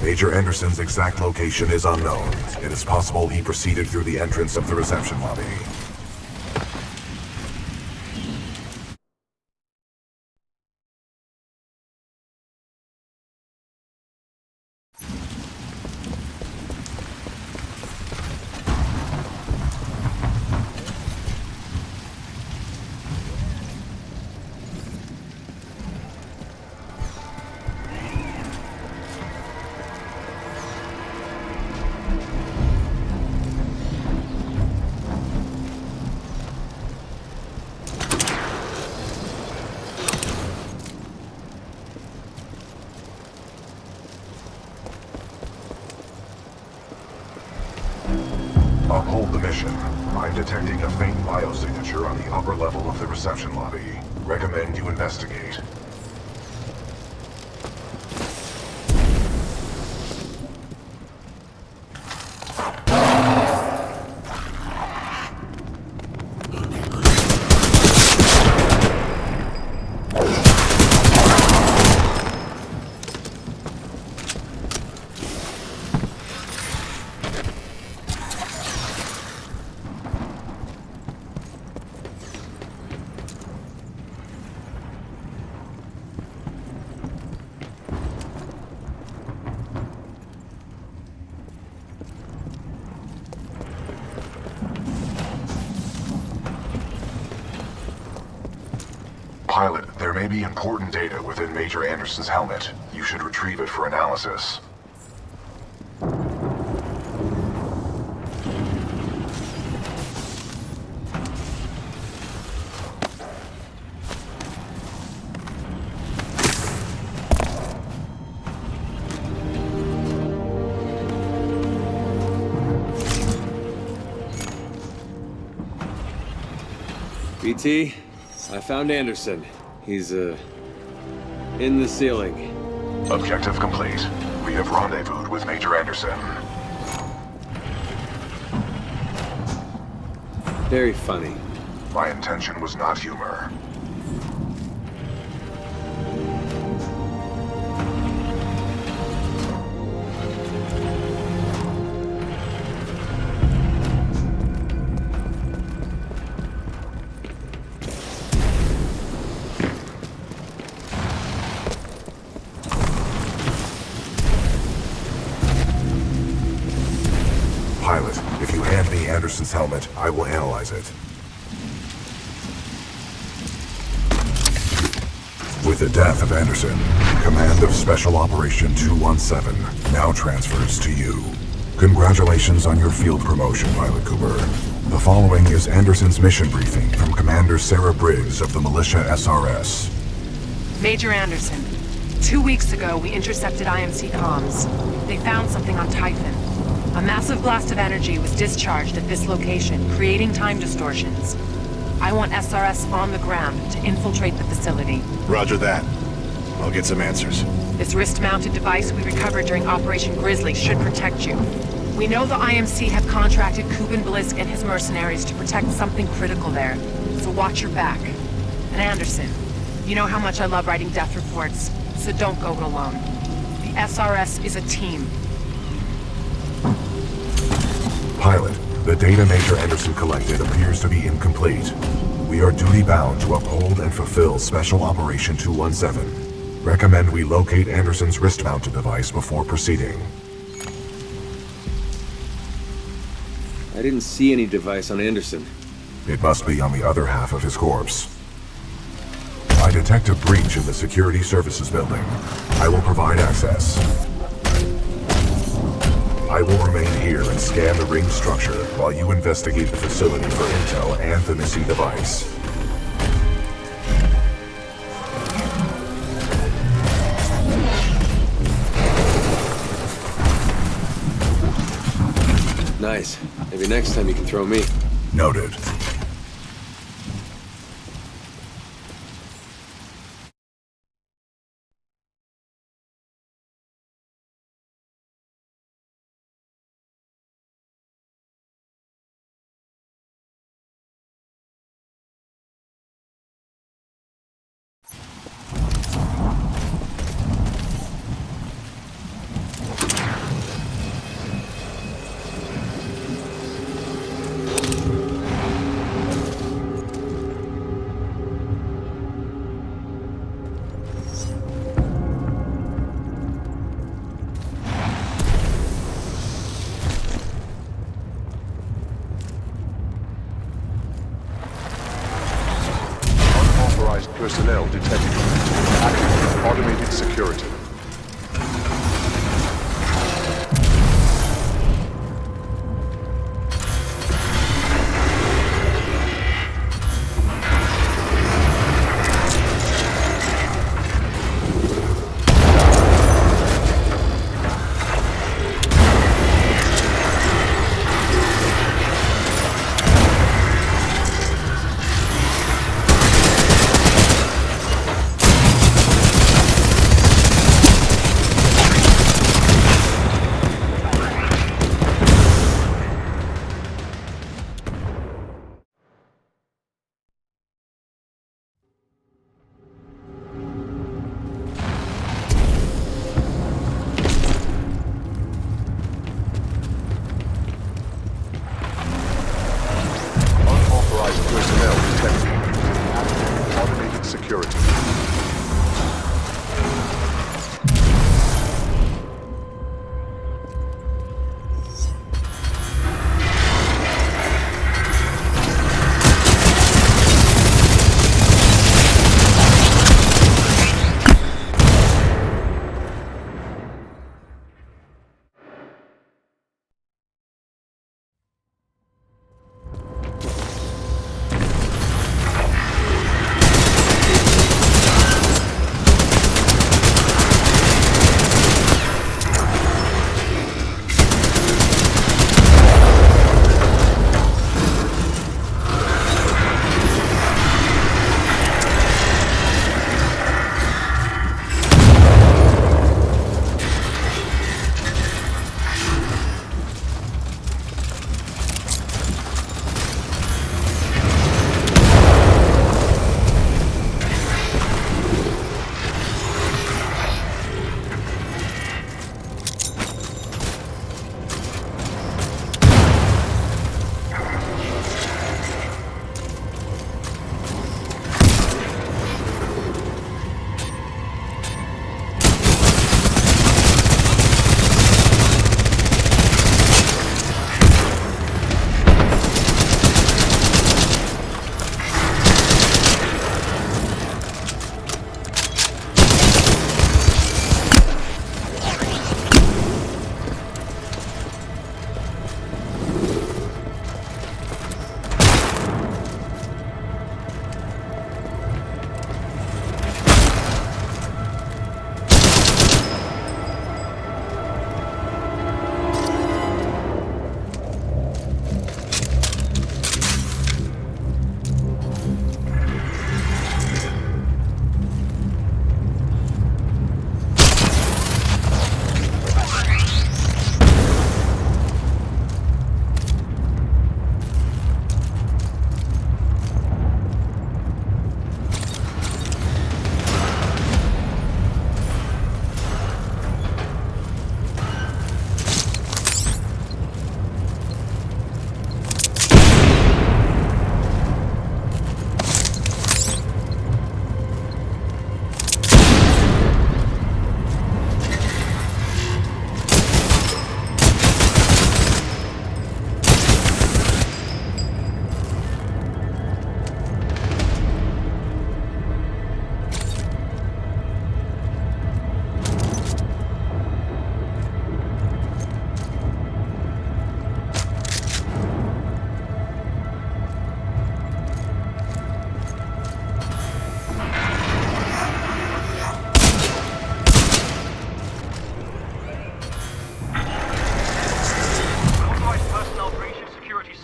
Major Anderson's exact location is unknown. It is possible he proceeded through the entrance of the reception lobby. Uphold the mission. I'm detecting a faint biosignature on the upper level of the reception lobby. Recommend you investigate. Pilot, there may be important data within Major Anderson's helmet. You should retrieve it for analysis. BT, I found Anderson. He's, in the ceiling. Objective complete. We have rendezvoused with Major Anderson. Very funny. My intention was not humor. Pilot, if you hand me Anderson's helmet, I will analyze it. With the death of Anderson, command of Special Operation 217 now transfers to you. Congratulations on your field promotion, Pilot Cooper. The following is Anderson's mission briefing from Commander Sarah Briggs of the Militia SRS. Major Anderson, 2 weeks ago we intercepted IMC comms. They found something on Titan. A massive blast of energy was discharged at this location, creating time distortions. I want SRS on the ground to infiltrate the facility. Roger that. I'll get some answers. This wrist-mounted device we recovered during Operation Grizzly should protect you. We know the IMC have contracted Kuben Blisk and his mercenaries to protect something critical there, so watch your back. And Anderson, you know how much I love writing death reports, so don't go it alone. The SRS is a team. Pilot, the data Major Anderson collected appears to be incomplete. We are duty-bound to uphold and fulfill Special Operation 217. Recommend we locate Anderson's wrist-mounted device before proceeding. I didn't see any device on Anderson. It must be on the other half of his corpse. I detect a breach in the Security Services building. I will provide access. I will remain here and scan the ring structure while you investigate the facility for intel and the missing device. Nice. Maybe next time you can throw me. Noted. personnel detected. Active automated security. Personnel detected. Active automated security.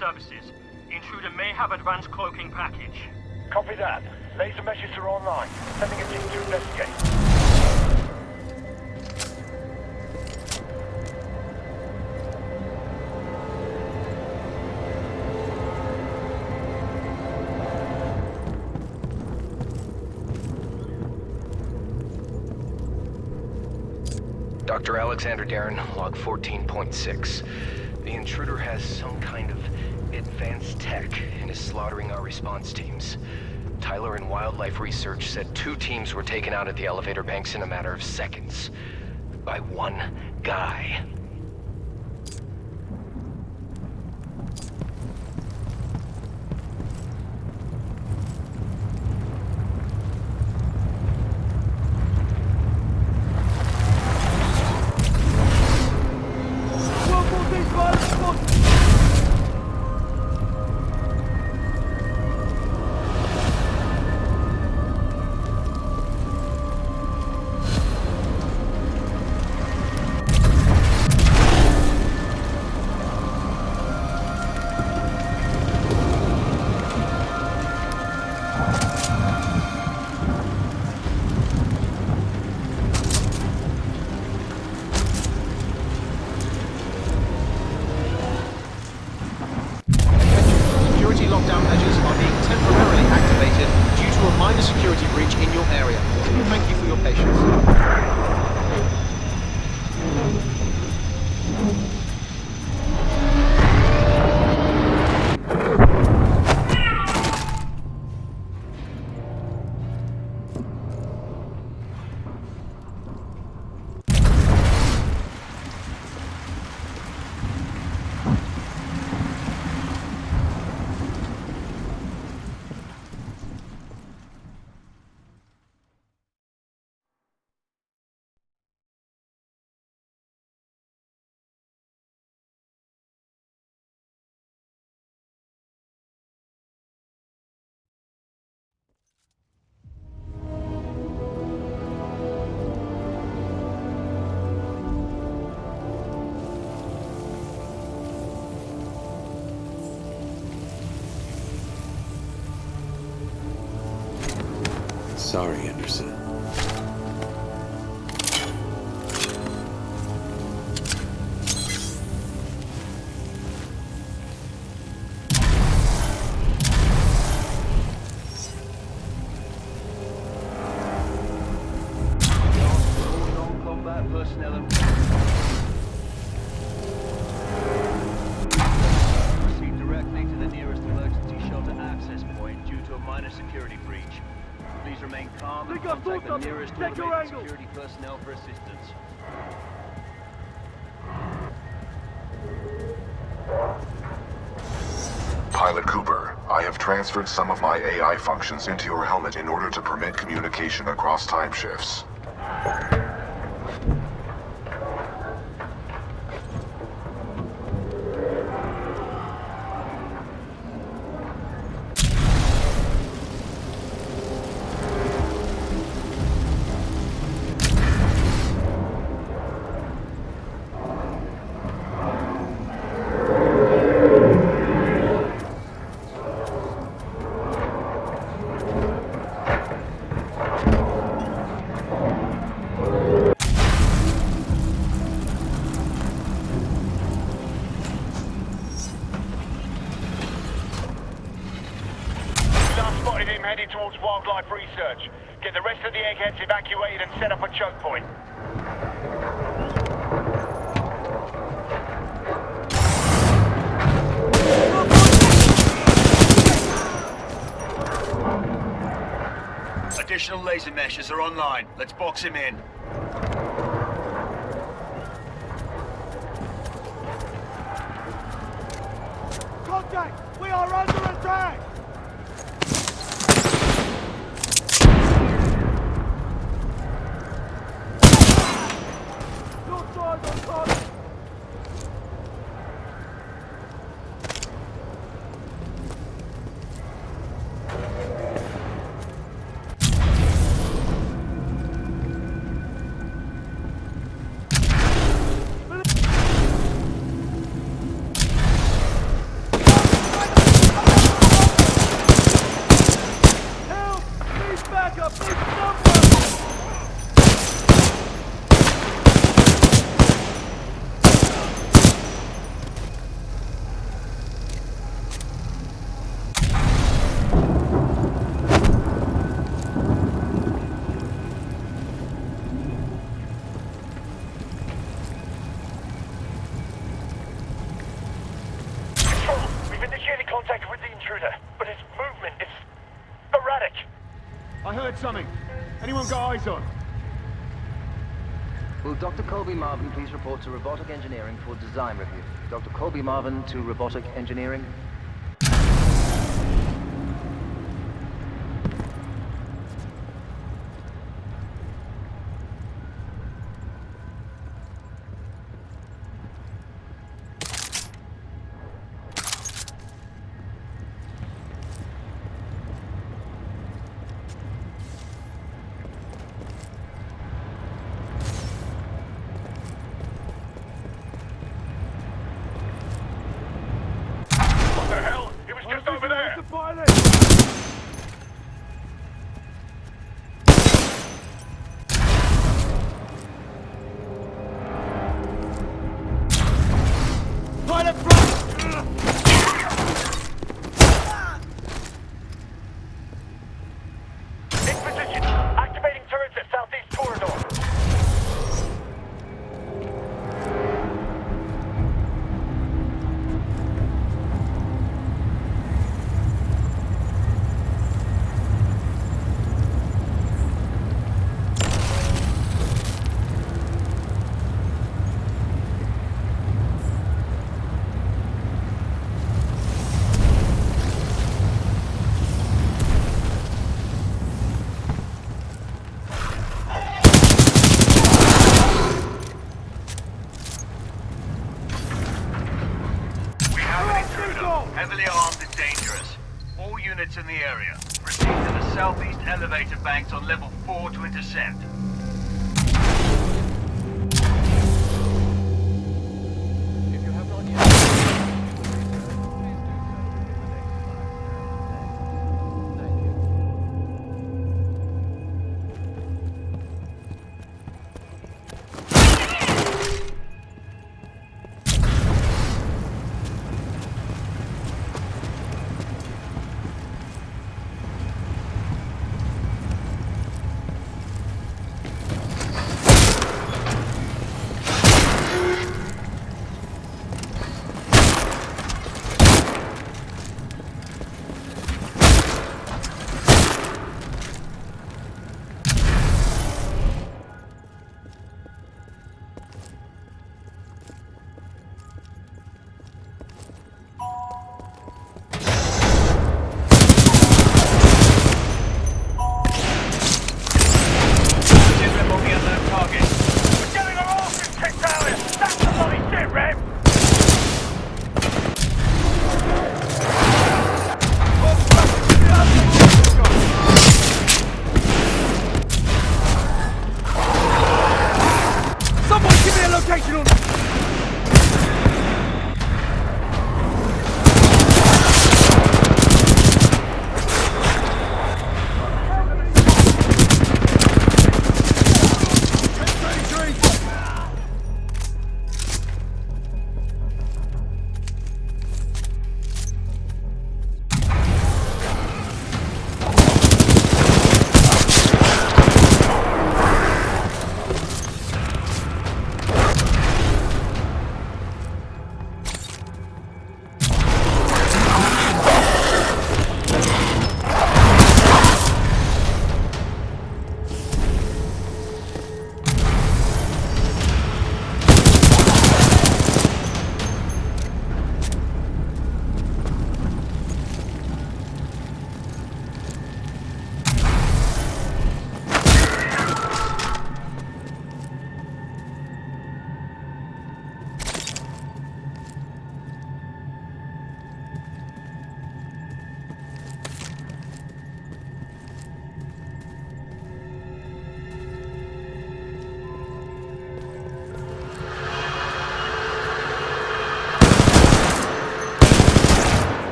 services. The intruder may have advanced cloaking package. Copy that. Laser meshes are online. Sending a team to investigate. Dr. Alexander Darren, log 14.6. The intruder has some kind of advanced tech and is slaughtering our response teams. Tyler and Wildlife Research said 2 teams were taken out at the elevator banks in a matter of seconds. By one guy. breach in your area. Thank you for your patience. Sorry, Anderson. Non-combat personnel and proceed directly to the nearest emergency shelter access point due to a minor security breach. Please remain calm and contact the nearest automated security personnel for assistance. Pilot Cooper, I have transferred some of my AI functions into your helmet in order to permit communication across time shifts. Spotted him heading towards wildlife research. Get the rest of the eggheads evacuated and set up a choke point. Additional laser meshes are online. Let's box him in. Contact! We are under attack! Contact with the intruder, but his movement is erratic. I heard something. Anyone got eyes on? Will Dr. Colby Marvin please report to Robotic Engineering for design review? Dr. Colby Marvin to Robotic Engineering. in the area. Proceed to the southeast elevator banks on level 4 to intercept.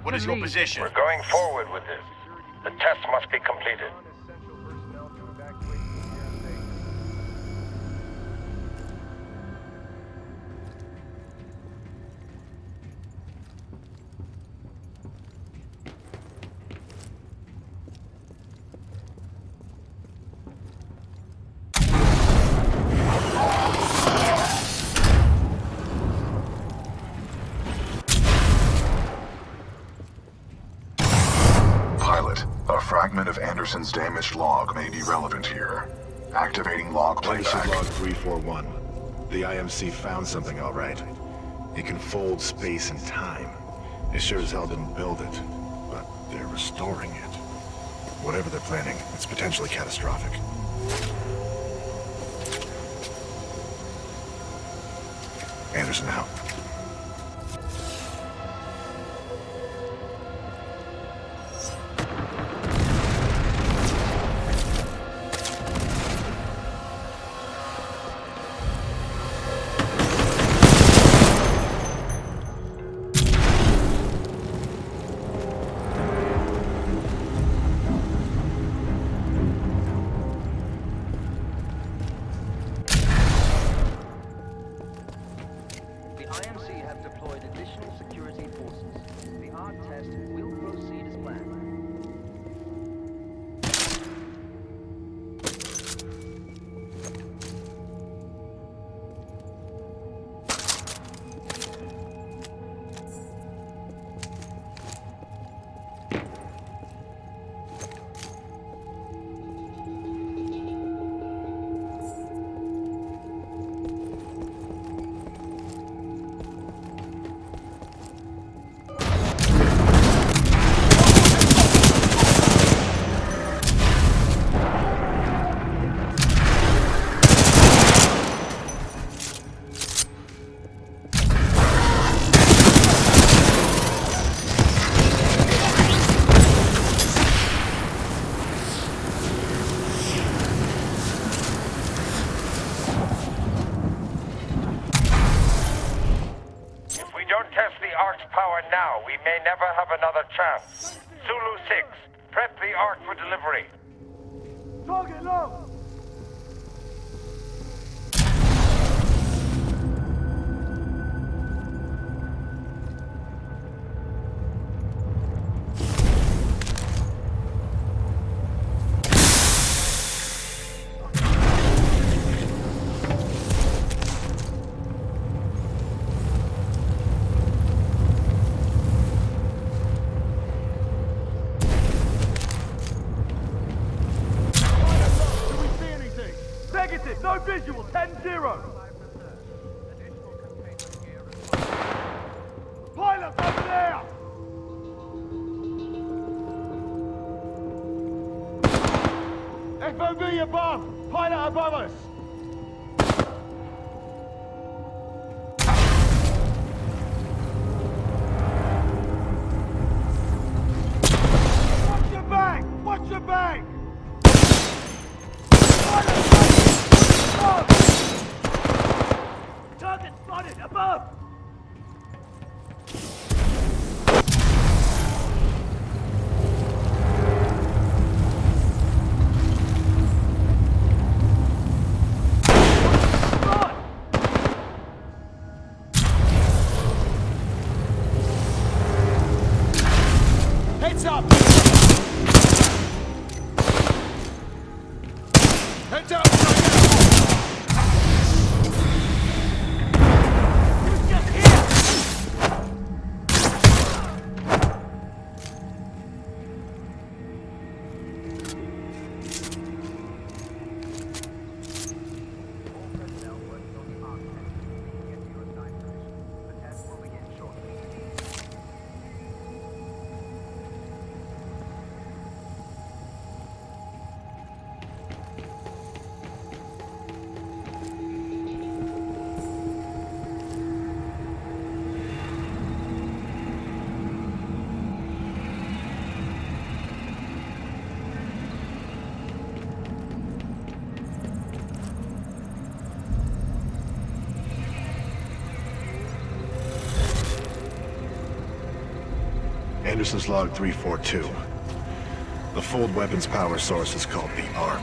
What is your position? We're going forward with this. The test must be completed. A fragment of Anderson's damaged log may be relevant here. Activating log playback. Log 341. The IMC found something, all right. It can fold space and time. It sure as hell didn't build it, but they're restoring it. Whatever they're planning, it's potentially catastrophic. Anderson out. don't test the Ark's power now, we may never have another chance. Zulu 6, prep the Ark for delivery. Target low! Negative, no visual, 10-0. Pilot, up there! FOV above, pilot above us. Watch your back, watch your back! Target spotted, above! Heads up! Heads up! Anderson's log 342. The fold weapons power source is called the Ark.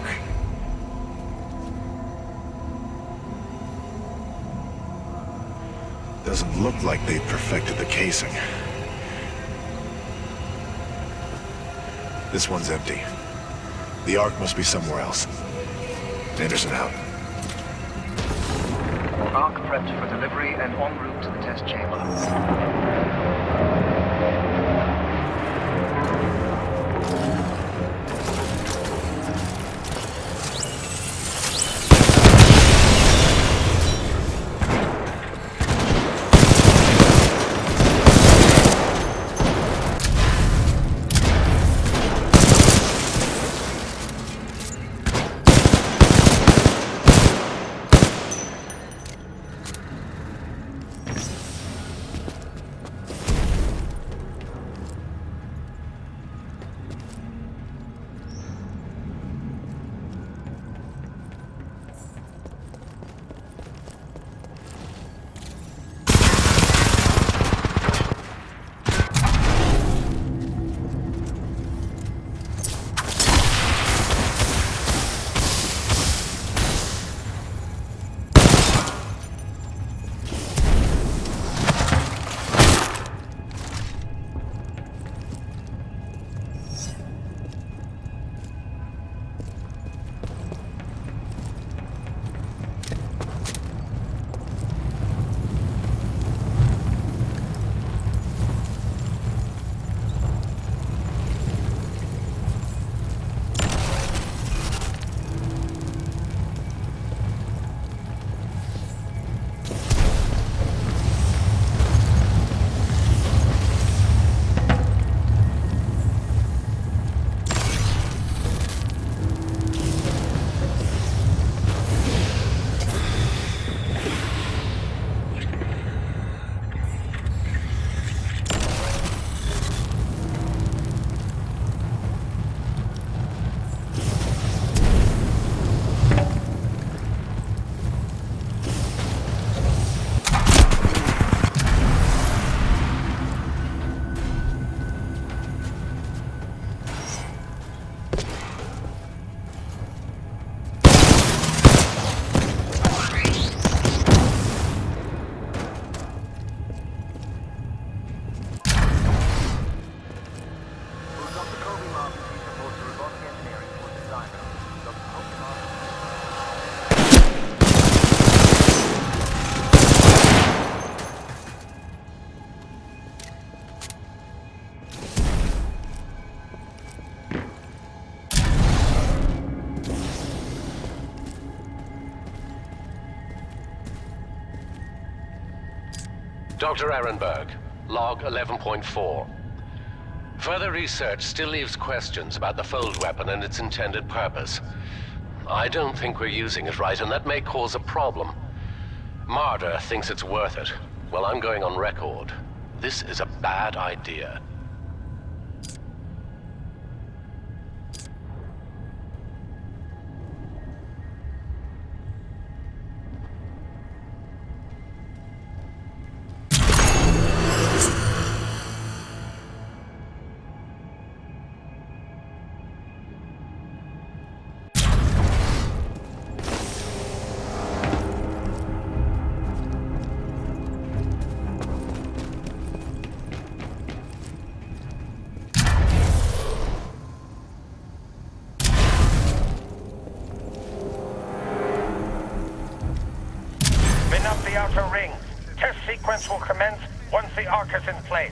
Doesn't look like they've perfected the casing. This one's empty. The Ark must be somewhere else. Anderson out. Ark prepped for delivery and en route to the test chamber. Dr. Ehrenberg, log 11.4. Further research still leaves questions about the fold weapon and its intended purpose. I don't think we're using it right, and that may cause a problem. Marder thinks it's worth it. Well, I'm going on record. This is a bad idea. Up the outer ring. Test sequence will commence once the arc is in place.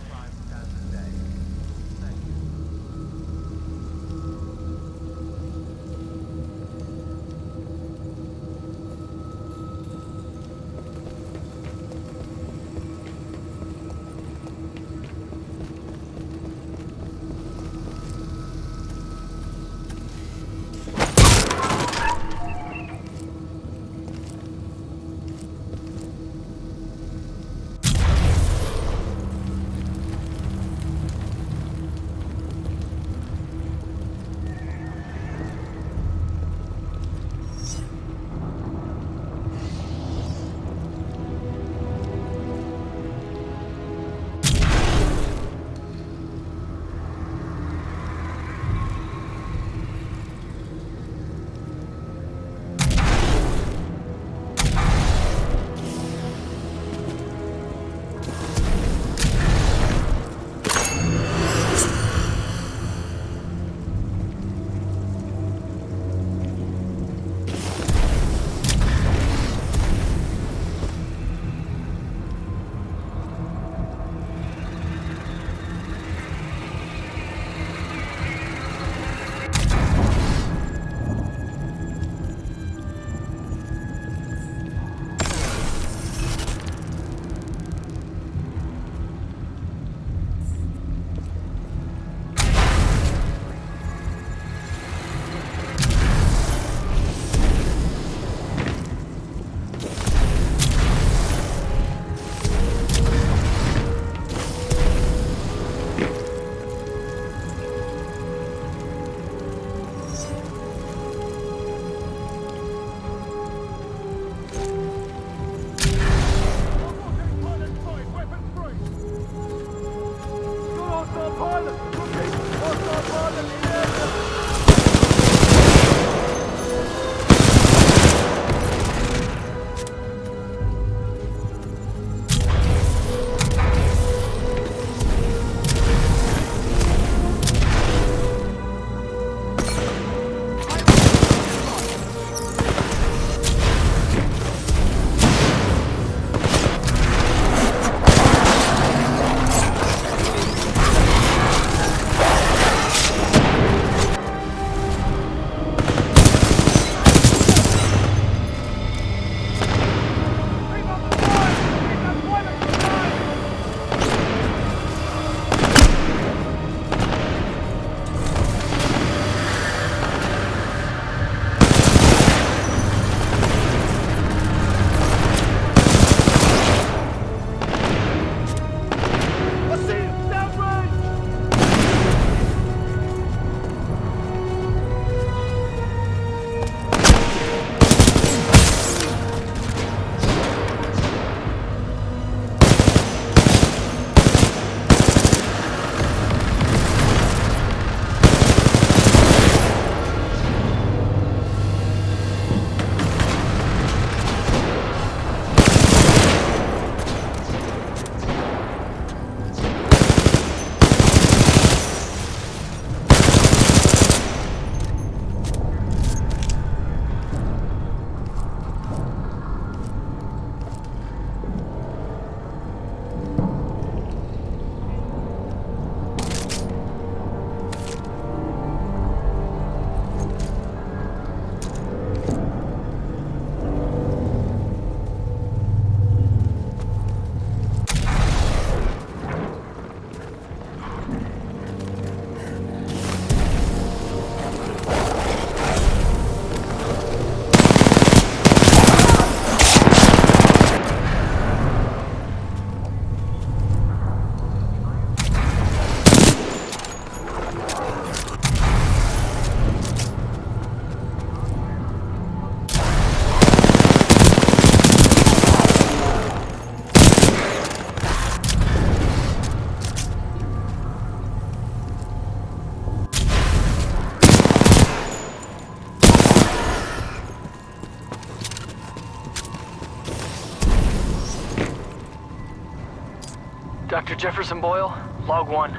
Dr. Jefferson Boyle, Log 1.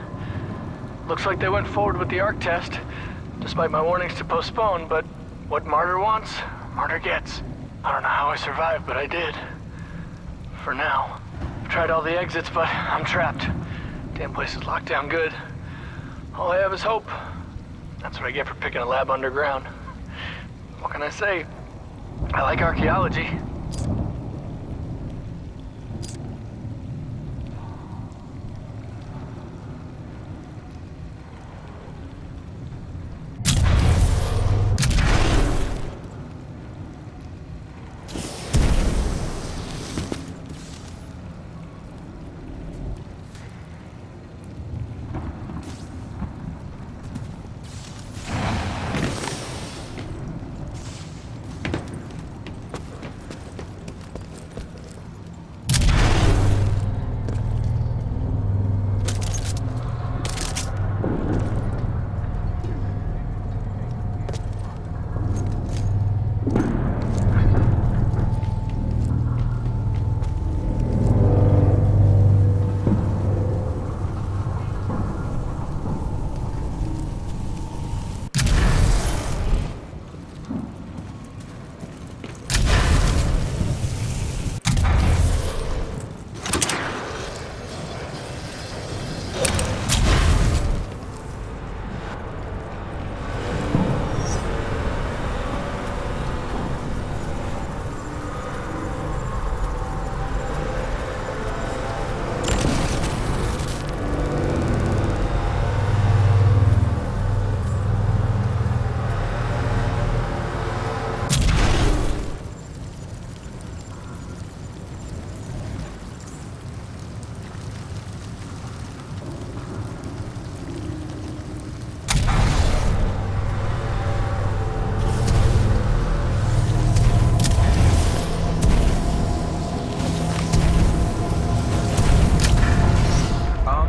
Looks like they went forward with the ARC test, despite my warnings to postpone, but what Martyr wants, Martyr gets. I don't know how I survived, but I did. For now. I've tried all the exits, but I'm trapped. Damn place is locked down good. All I have is hope. That's what I get for picking a lab underground. What can I say? I like archaeology.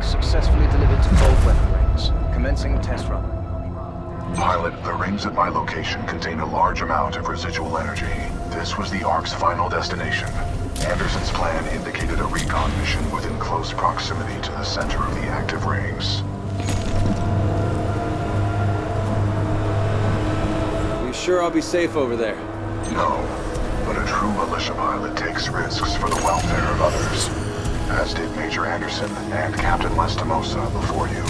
Successfully delivered to both weapon rings. Commencing test run. Pilot, the rings at my location contain a large amount of residual energy. This was the ARC's final destination. Anderson's plan indicated a recon mission within close proximity to the center of the active rings. You sure I'll be safe over there? No, but a true militia pilot takes risks for the welfare of others. As did Major Anderson and Captain Lastimosa before you.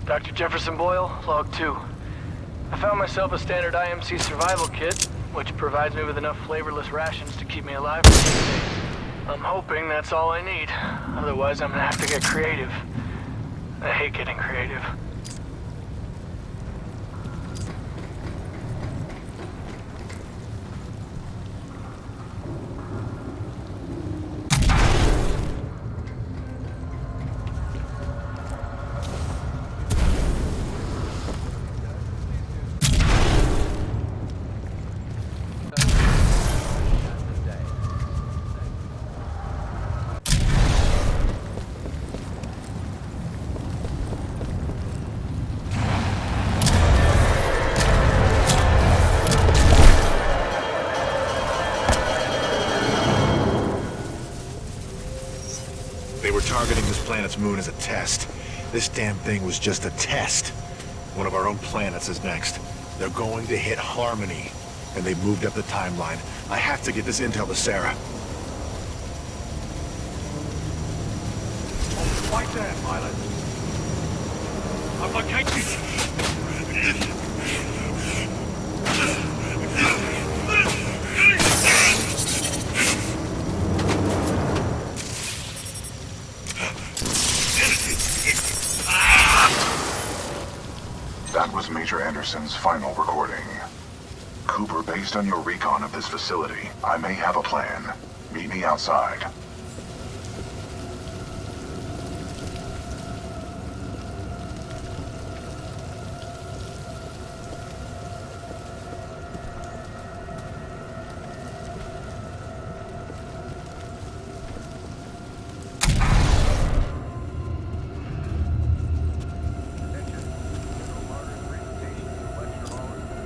Dr. Jefferson Boyle, Log 2. I found myself a standard IMC survival kit, which provides me with enough flavorless rations to keep me alive for 6 days. I'm hoping that's all I need. Otherwise, I'm gonna have to get creative. I hate getting creative. They were targeting this planet's moon as a test. This damn thing was just a test. One of our own planets is next. They're going to hit Harmony, and they've moved up the timeline. I have to get this intel to Sarah. Right there, pilot. I've located That was Major Anderson's final recording. Cooper, based on your recon of this facility, I may have a plan. Meet me outside.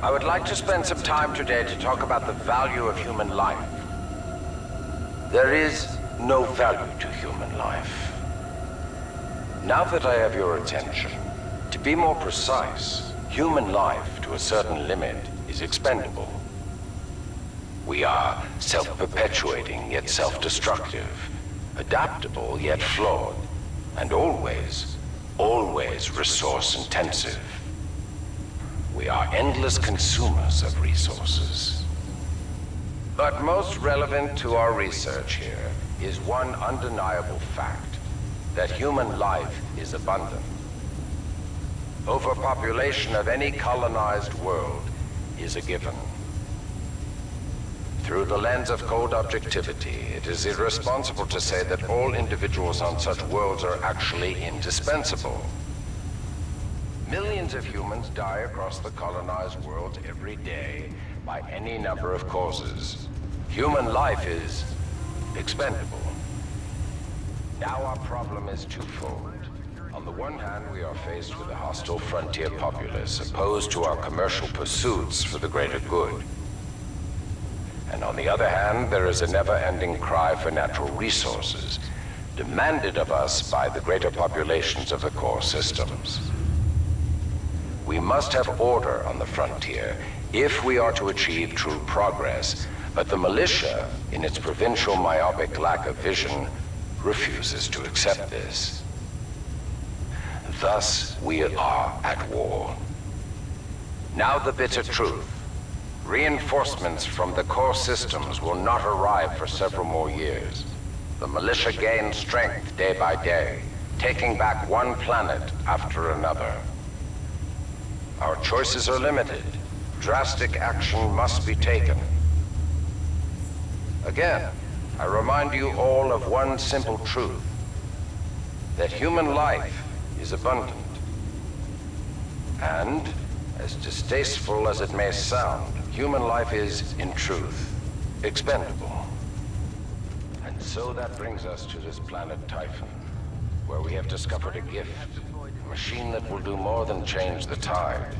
I would like to spend some time today to talk about the value of human life. There is no value to human life. Now that I have your attention, to be more precise, human life to a certain limit is expendable. We are self-perpetuating yet self-destructive, adaptable yet flawed, and always resource-intensive. We are endless consumers of resources. But most relevant to our research here is one undeniable fact, that human life is abundant. Overpopulation of any colonized world is a given. Through the lens of cold objectivity, it is irresponsible to say that all individuals on such worlds are actually indispensable. Millions of humans die across the colonized world every day by any number of causes. Human life is expendable. Now our problem is twofold. On the one hand, we are faced with a hostile frontier populace opposed to our commercial pursuits for the greater good. And on the other hand, there is a never-ending cry for natural resources, demanded of us by the greater populations of the core systems. We must have order on the frontier if we are to achieve true progress, but the militia, in its provincial myopic lack of vision, refuses to accept this. Thus, we are at war. Now the bitter truth. Reinforcements from the core systems will not arrive for several more years. The militia gains strength day by day, taking back one planet after another. Our choices are limited. Drastic action must be taken. Again, I remind you all of one simple truth, that human life is abundant. And, as distasteful as it may sound, human life is, in truth, expendable. And so that brings us to this planet Typhon, where we have discovered a gift, a machine that will do more than change the tide.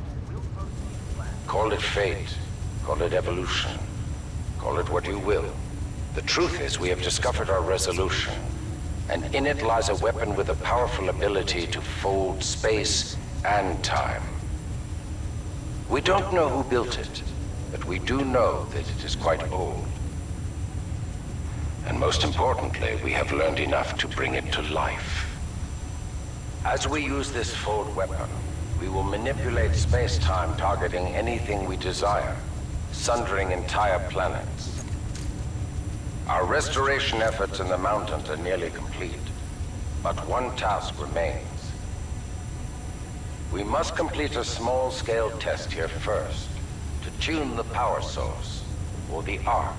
Call it fate, call it evolution, call it what you will. The truth is, we have discovered our resolution, and in it lies a weapon with a powerful ability to fold space and time. We don't know who built it, but we do know that it is quite old. And most importantly, we have learned enough to bring it to life. As we use this fold weapon, we will manipulate space-time targeting anything we desire, sundering entire planets. Our restoration efforts in the mountains are nearly complete, but one task remains. We must complete a small-scale test here first, to tune the power source, or the Ark,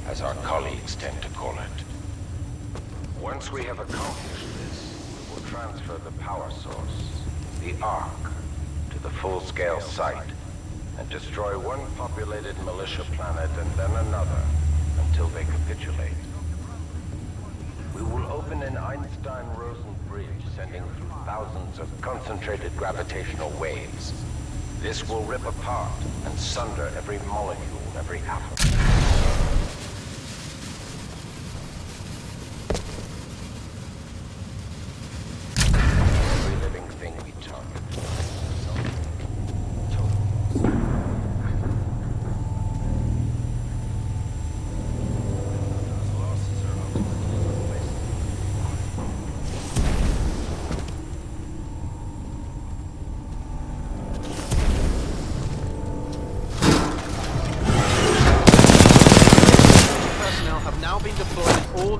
as our colleagues tend to call it. Once we have accomplished this, we will transfer the power source, the Ark, to the full-scale site, and destroy one populated militia planet and then another, until they capitulate. We will open an Einstein-Rosen bridge sending through thousands of concentrated gravitational waves. This will rip apart and sunder every molecule, every atom.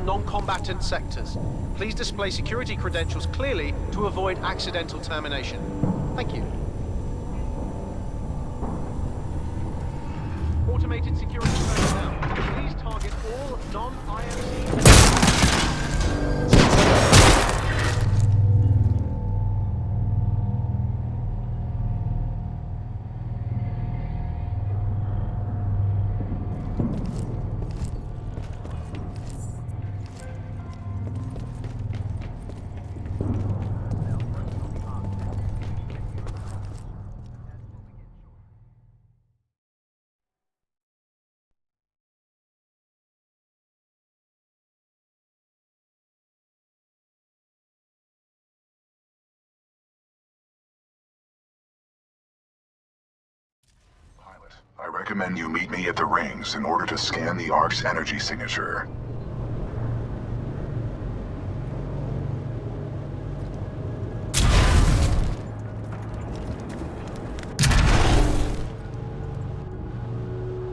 non-combatant sectors. Please display security credentials clearly to avoid accidental termination. Thank you. Automated security personnel, please target all non-IMC... I recommend you meet me at the rings in order to scan the Ark's energy signature.